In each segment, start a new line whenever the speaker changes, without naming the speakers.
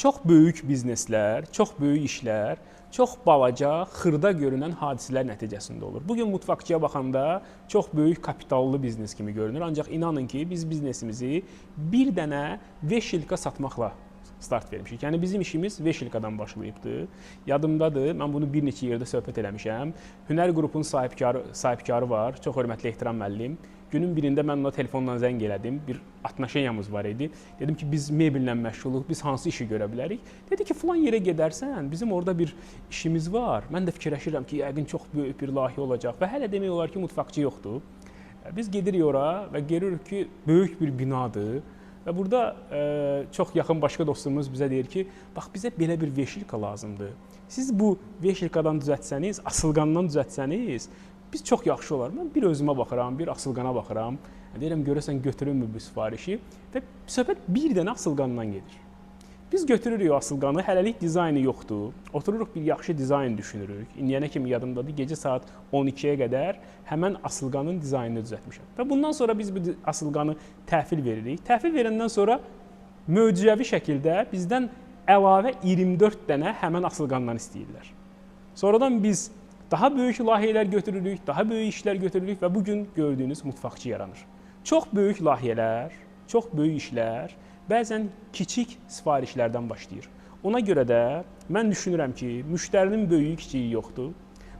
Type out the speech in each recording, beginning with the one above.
Çox böyük bizneslər, çox böyük işlər, çox balaca, xırda görünən hadisələr nəticəsində olur. Bugün mutfaqçıya baxanda çox böyük kapitallı biznes kimi görünür. Ancaq inanın ki, biz biznesimizi bir dənə veşilka satmaqla start vermişik. Yəni bizim işimiz veşilkadan başlayıbdır. Yadımdadır, mən bunu bir neçə yerdə söhbət eləmişəm. Hünər qrupunun sahibkarı var, çox hörmətli Ehtiram müəllim. Günün birində mən ona telefonla zəng elədim. Bir atnaşenyamız var idi. Dedim ki, biz mebellə məşğuluq, biz hansı işi görə bilərik? Dedi ki, filan yerə gedərsən, bizim orada bir işimiz var. Mən də fikirləşirəm ki, yəqin çox böyük bir layihə olacaq və hələ demək olar ki, mutfaqçı yoxdur. Biz gedirik ora və görürük ki, böyük bir binadır. Və burada çox yaxın başqa dostumuz bizə deyir ki, bax bizə belə bir veşilka lazımdır. Siz bu veşilkadan düzəltsəniz, asılqandan düzəltsəniz, biz çox yaxşı olar. Mən bir özümə baxıram, bir asılqana baxıram. Deyirəm, görəsən götürürmü bu sifarişi? Və söhbət bir dənə asılqandan gedir. Biz götürürük o asılqanı, hələlik dizaynı yoxdur. Otururuq bir yaxşı dizayn düşünürük. İndiyənə kimi yadımdadır, gecə saat 12-yə qədər həmən asılqanın dizaynını düzəltmişəm. Və bundan sonra biz bu asılqanı təhvil veririk. Təhvil verəndən sonra möcüzəvi şəkildə bizdən əlavə 24 dənə həmən asılqandan istəyirlər. Sonradan biz daha böyük layihələr götürürük, daha böyük işlər götürürük və bugün gördüyünüz mutfaqçı yaranır. Çox böyük layihələr, çox böyük işlər bəzən kiçik sifarişlərdən başlayır. Ona görə də mən düşünürəm ki, müştərinin böyüyü, kiçiyi yoxdur.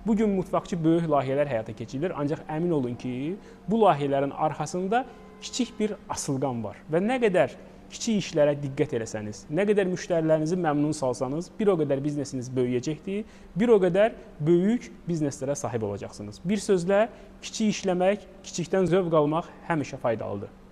Bugün mutfaqçı böyük layihələr həyata keçirilir, ancaq əmin olun ki, bu layihələrin arxasında kiçik bir asılqan var və nə qədər kiçik işlərə diqqət eləsəniz, nə qədər müştərilərinizi məmnun salsanız, bir o qədər biznesiniz böyüyəcəkdir, bir o qədər böyük bizneslərə sahib olacaqsınız. Bir sözlə, kiçik işləmək, kiçikdən zövq almaq həmişə faydalıdır.